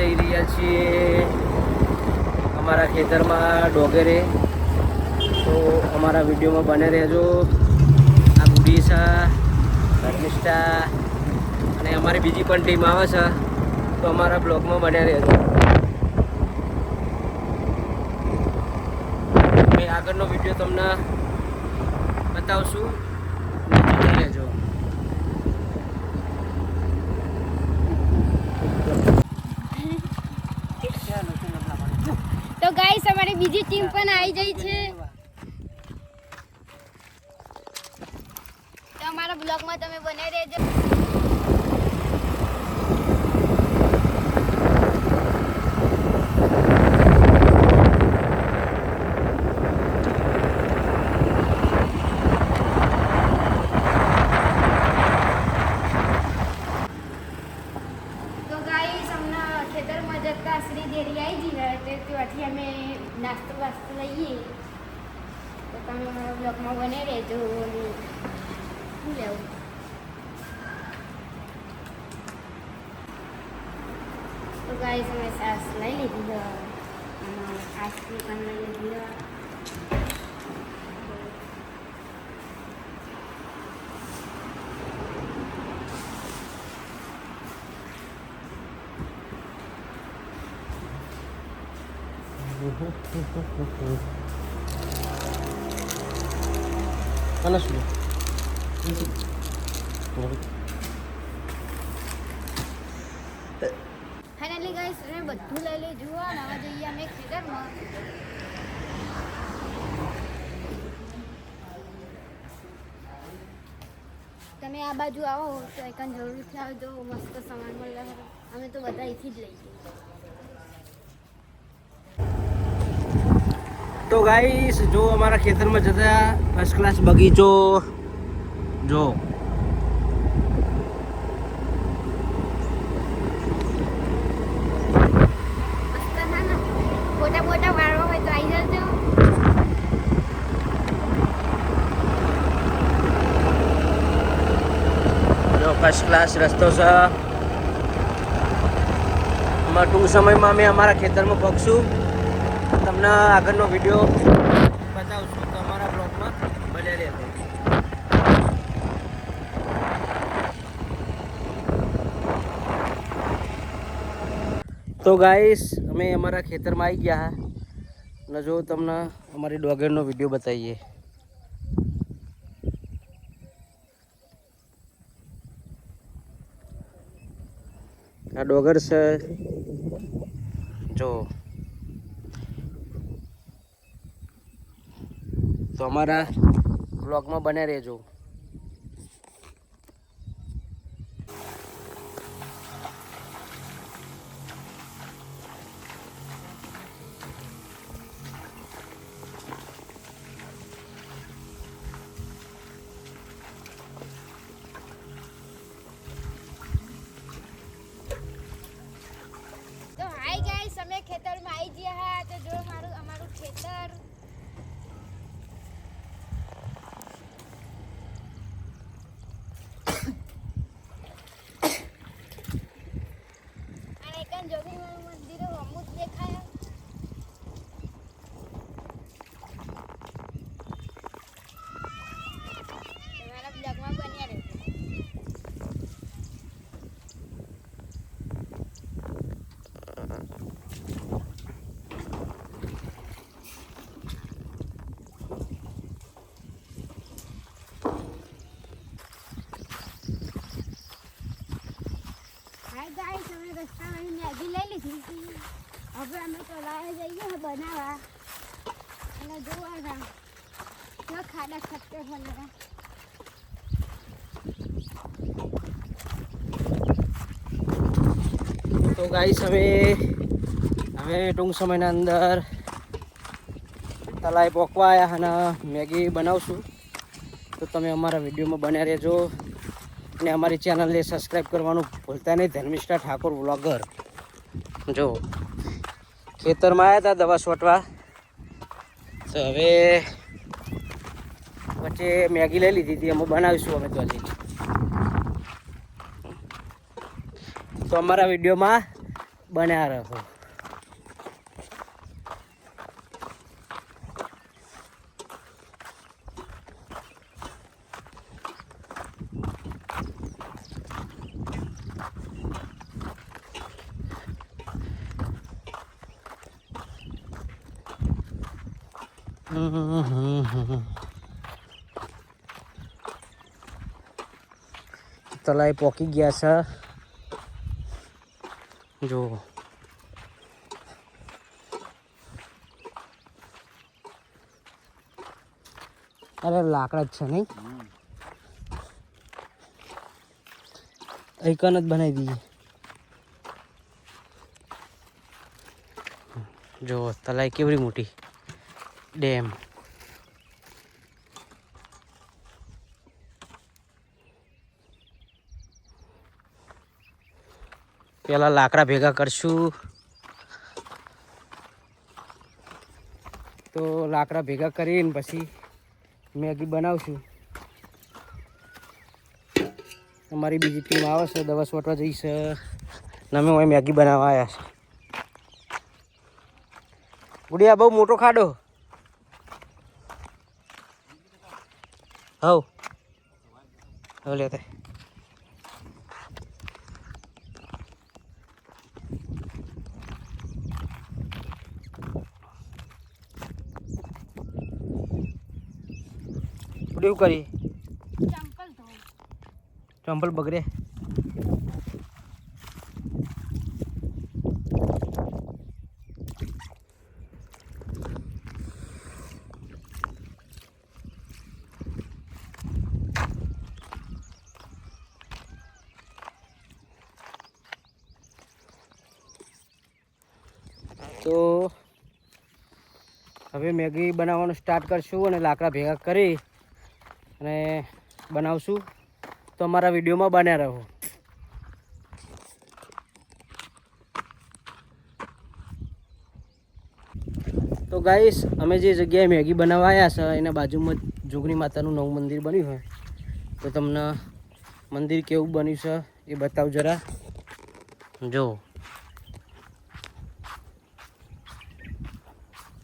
જઈ રહ્યા છીએ અમારા ખેતરમાં ડોગરે. તો અમારા વિડીયોમાં બને રહેજો. આ ગુડીસા, ધર્મિષ્ઠા અને અમારી બીજી પણ ટીમ આવે છે, તો અમારા બ્લોગમાં બને રહેજો. મેં આગળનો વિડીયો તમને બતાવશું, જોઈ લેજો. તો ગાઈસ અમારી બીજી ટીમ પણ આવી ગઈ છે. તો અમારા બ્લોગમાં તમે બને રહેજો. ખેતરમાં જતા શ્રી દેરી આવી જઈએ તો ત્યાંથી અમે નાસ્તો વાસ્તો લઈએ. તો તમે મારા બ્લોગમાં બને રહેજો. શું લેવું? તો ગાઈસ અમે સાસ લઈ લીધી અને આઈસ્ક્રીમ પણ લઈ લીધી. Panas dulu. ફાઇનલી ગાઈસ અમે બધું લઈ લીધું અને હવે જઈએ અમે ખેતરમાં. તમે આ બાજુ આવો તો એકન જરૂરથી આવજો. મસ્ત સામાન મળે. અમે તો બધા અહીંથી જ લઈએ. તો ગાઈસ જો અમારા ખેતરમાં જતા ફર્સ્ટ ક્લાસ બગીચો જો. ફોટા ફોટા વાળવા હોય તો આવી જજો. જો ફર્સ્ટ ક્લાસ રસ્તો છે. ટૂંક સમયમાં અમે અમારા ખેતરમાં પગશું. તમને આગળનો વિડીયો બતાવશું, તો અમારા બ્લોગમાં બને રહેજો. તો ગાઈસ અમે અમારા ખેતરમાં આવી ગયા અને જો તમને અમારી ડોગરનો વિડીયો બતાવીએ. આ ડોગર છે જો. તો અમારા બ્લોગમાં બને રહેજો. તો હાય ગાઈસ અમે ખેતરમાં આવી ગયા. તો જો અમારું ખેતર. ગાઈસ અમે રસ્તામાં મેગી લઈ લીધી હતી. હવે અમે તો લાયા જઈએ બનાવવા અને જોવાના જો ખાડા ખટ્ટે ફરવા. તો ગાઈસ હવે ટૂંક સમયના અંદર તલાઈ પોકવા આવ્યા અને મેગી બનાવશું. તો તમે અમારા વિડીયોમાં બન્યા રહેજો અને અમારી ચેનલને સબસ્ક્રાઈબ કરવાનું ભૂલતા નહીં. ધર્મિષ્ઠા ઠાકોર વ્લોગર. જો ખેતરમાં આવ્યા હતા દવા છોટવા, તો હવે વચ્ચે મેગી લઈ લીધી હતી, અમે બનાવીશું અમે તો હજી. તો અમારા વિડીયોમાં બન્યા રહો. તલાઈ પોકી ગયા છે જો. અરે લાકડા જ છે નહીં, અહીં કન જ બનાવી દઈએ. જો તલાઈ કેવડી મોટી ડેમ. પેલા લાકડા ભેગા કરશું તો લાકડા ભેગા કરીને પછી મેગી બનાવશું. અમારી બીજી ટીમ આવે છે, દવા છોટવા જઈશ ને અમે અહીં મેગી બનાવવા આવ્યા છે. ગુડિયા બહુ મોટો ખાડો. હવ હવે લેતા એવું કરી ચંપલ બગડે. તો હવે મેગી બનાવવાનું સ્ટાર્ટ કરશું અને લાકડા ભેગા કરી અને બનાવશું. તો અમારા વિડીયોમાં બન્યા રહો. તો ગાઈસ અમે જે જગ્યાએ મેગી બનાવવા આવ્યા છે એના બાજુમાં જોગણી માતાનું નવું મંદિર બન્યું હોય તો તમને મંદિર કેવું બન્યું છે એ બતાવું જરા. જો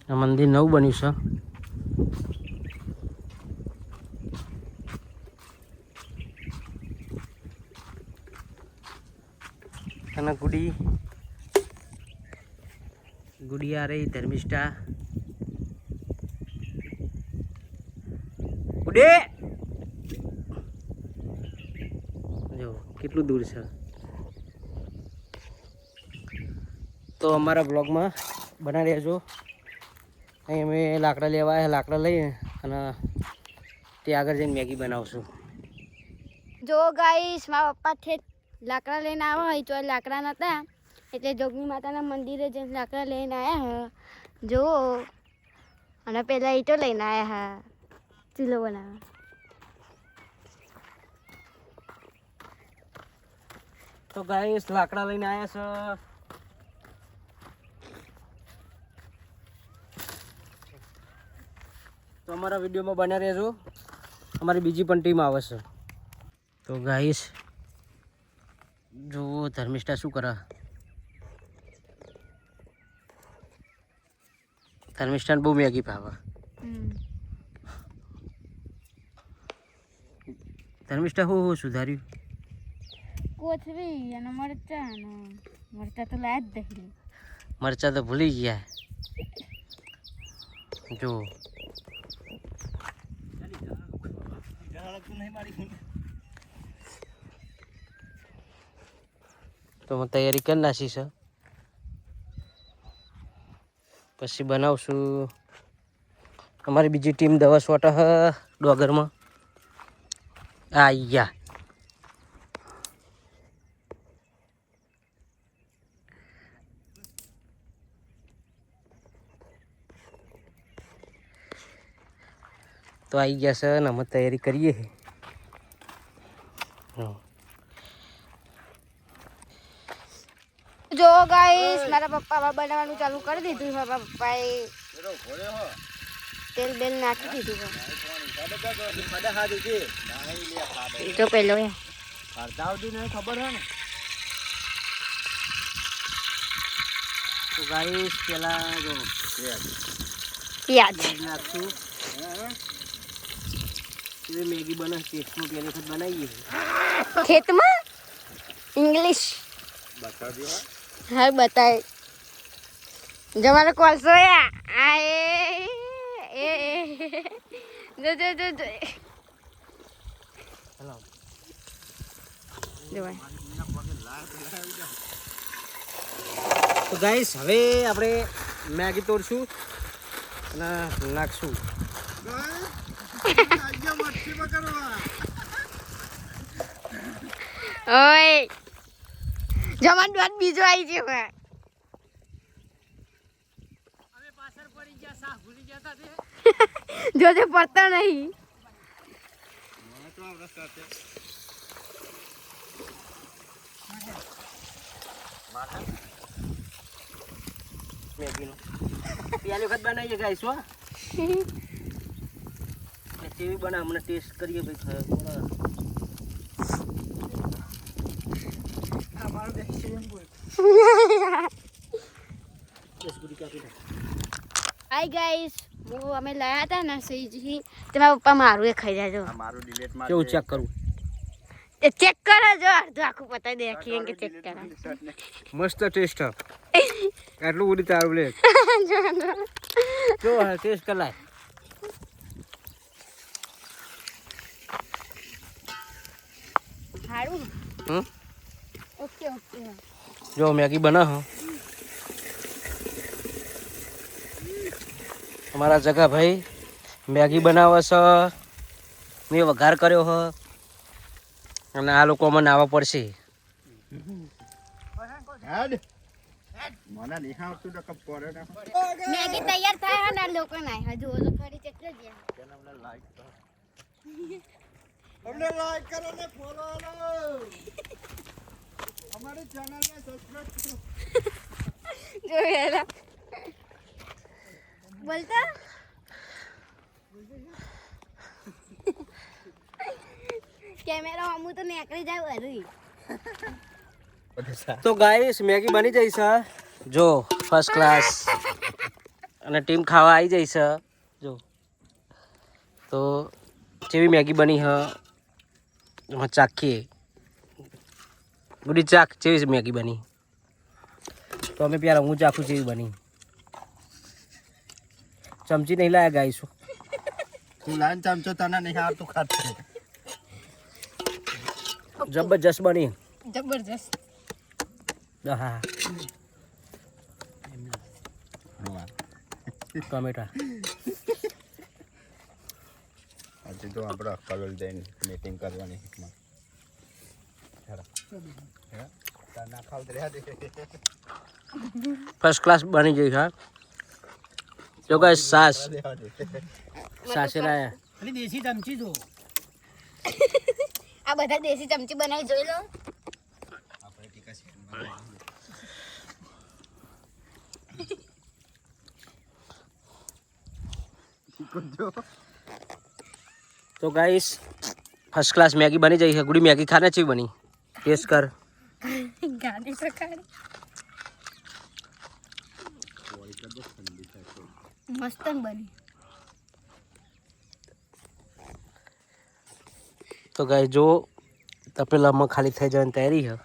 આ મંદિર નવું બન્યું છે. અને ગુડિયા રહી ધર્મિષ્ઠા. ગુડે જો કેટલું દૂર છે. તો અમારા બ્લોગમાં બના રહેજો. અહીં અમે લાકડા લેવા આવ્યા, લાકડા લઈએ અને તે આગળ જઈને મેગી બનાવશું. જો ગાઈસ મારા પપ્પા છે લાકડા લઈને આવ્યા હોય તો લાકડા નહોતા એટલે જોગણી માતાના મંદિરે જઈને લાકડા લઈને આવ્યા જો. અને પેલા ઈંટો લઈને આવ્યા ચૂલો બનાવવા. તો ગાઈસ લાકડા લઈને આવ્યા છે. તો અમારા વિડીયોમાં બન્યા રહેજો. અમારી બીજી પણ ટીમ આવે છે. તો ગાઈસ જો ધર્મિષ્ઠા શું કરે. ધર્મિષ્ઠાને બહુ મેગી ભાવે. ધર્મિષ્ઠા હું સુધાર્યું કોથળી અને મરચા તો લાયા જ દહીં. મરચા તો ભૂલી ગયા. જો તો હું તૈયારી કરી નાખી છે. પછી બનાવશું. અમારી બીજી ટીમ દવા સોટા હ ડોગરમાં આયા. તો આવી ગયા છે ને અમે તૈયારી કરીએ. જો ગાઈસ મારા પપ્પા બનાવવાનું ચાલુ કરી દીધું. મારા પપ્પાએ તેલ બેલ નાખી દીધું. એ તો પેલો ખબર હે ને તો ગાઈસ પેલા જો યાદ નાખશું એ મેગી બને ટેસ્ટમાં પહેલી વખત બનાવીએ ખેતમાં ઇંગ્લિશ હા બતાય જમાનો કોલસો આ એ જો હેલો તો ગાઈસ હવે આપણે મેગી તોડશું અને નાખશું ઓય જમાન બાદ બીજો આવી ગયો હવે પાછળ પડી ગયા સાહ ભૂલી ગયા હતા જોજે પડતો નહીં મેગીનો પહેલી વખત બનાવીએ ગાઈસ હો કેવી બનાવ મને ટેસ્ટ કરીએ ભાઈ હાય ગાઈસ હું અમે લાયા હતા ને સહીજી તમારા પપ્પા મારું એ ખાઈ જાજો કેવું ચેક કરું એ ચેક કરો જો અડધું આખું પતાઈ દે આખી એમ કે ચેક કરો મસ્ત ટેસ્ટ આટલું બધું તારું લે જો ટેસ્ટ કરાય સારું હમ ઓકે જો મેગી બના હ અમારા જગા ભાઈ મેગી બનાવે છે મેં વઘાર કર્યો હ અને આ લોકો મને આવવા પડશે મેગી તૈયાર થાય ને લોકો ના હજુ ઓલો ખરી ચેક અમને લાઈક કરો ને ફોલો કરો અમારી ચેનલ ને સબસ્ક્રાઇબ કરો જોયેલા બોલતા કેમેરા અમુ તો નીકળી જાય હરી તો ગાઈસ મેગી બની જઈ છે જો ફર્સ્ટ ક્લાસ અને ટીમ ખાવા આવી જઈ છે જો તો જેવી મેગી બની હ ચાખીએ ગુડી ચાખ જેવી મેગી બની તો અમે પહેલાં હું ચાખું જેવી બની ચમચી નહીં લાયા ગાઈશું તું લાઈન ચમચો તને નહીં આવતું ખાતે જબરજસ્ત બની જબરજસ્ત હા ટમેટા આજે તો આપણે કલોલ જઈને મીટિંગ કરવાની ના ખાવ ફર્સ્ટ ક્લાસ બની ગઈ હા જો ગાઈસ સાસ સાસેરા દેશી ચમચી જો આ બધા દેશી ચમચી બનાવી જોઈ લો આપણે ટીકા છે तो गाइस फर्स्ट क्लास मैगी बनी जाई है गुड़ी मैगी खाना चाहिए बनी टेस्ट कर ગાડી સકાડી મસ્ત બની तो गाइस जो तपेलाમાં ખાલી થઈ જવાની તૈયારી છે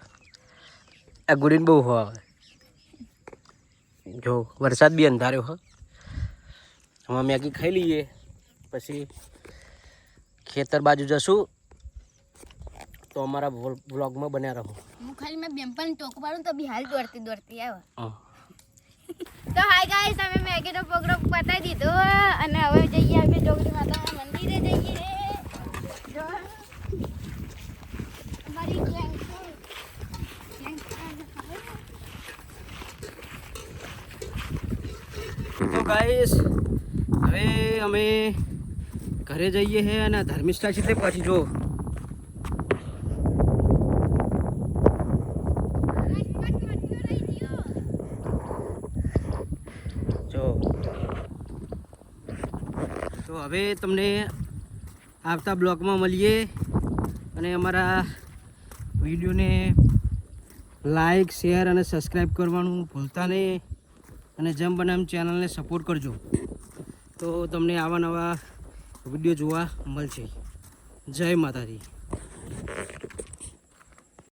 આ ગુડીને બહુ હવે જો વરસાદ બી અંધાર્યો હ અમે મેગી ખાઈ લઈએ પછી ખેતર બાજુ જશું તો અમારા વ્લોગમાં બન્યા રહો હું ખાલી મેં બેમ્પલ ટોક પાડું તો બી હાલ દોડતી દોડતી આવે હા તો હાય ગાઈસ અમે મેગીનો પ્રોગ્રામ પતાવી દીધો અને હવે જઈએ આપણે જોગડી માતાના મંદિરે જઈએ જો અમારી ગેંગ તો ગાઈસ હવે અમે ઘરે જઈએ છે અને ધર્મિષ્ઠા છે પછી જો તો હવે તમને આવતા બ્લોગમાં મળીએ અને અમારા વિડીયોને લાઈક શેર અને સબસ્ક્રાઈબ કરવાનું ભૂલતા નહીં અને જેમ બને એમ ચેનલને સપોર્ટ કરજો, તો તમને આવા નવા વિડીયો જોવા મળશે. જય માતાજી.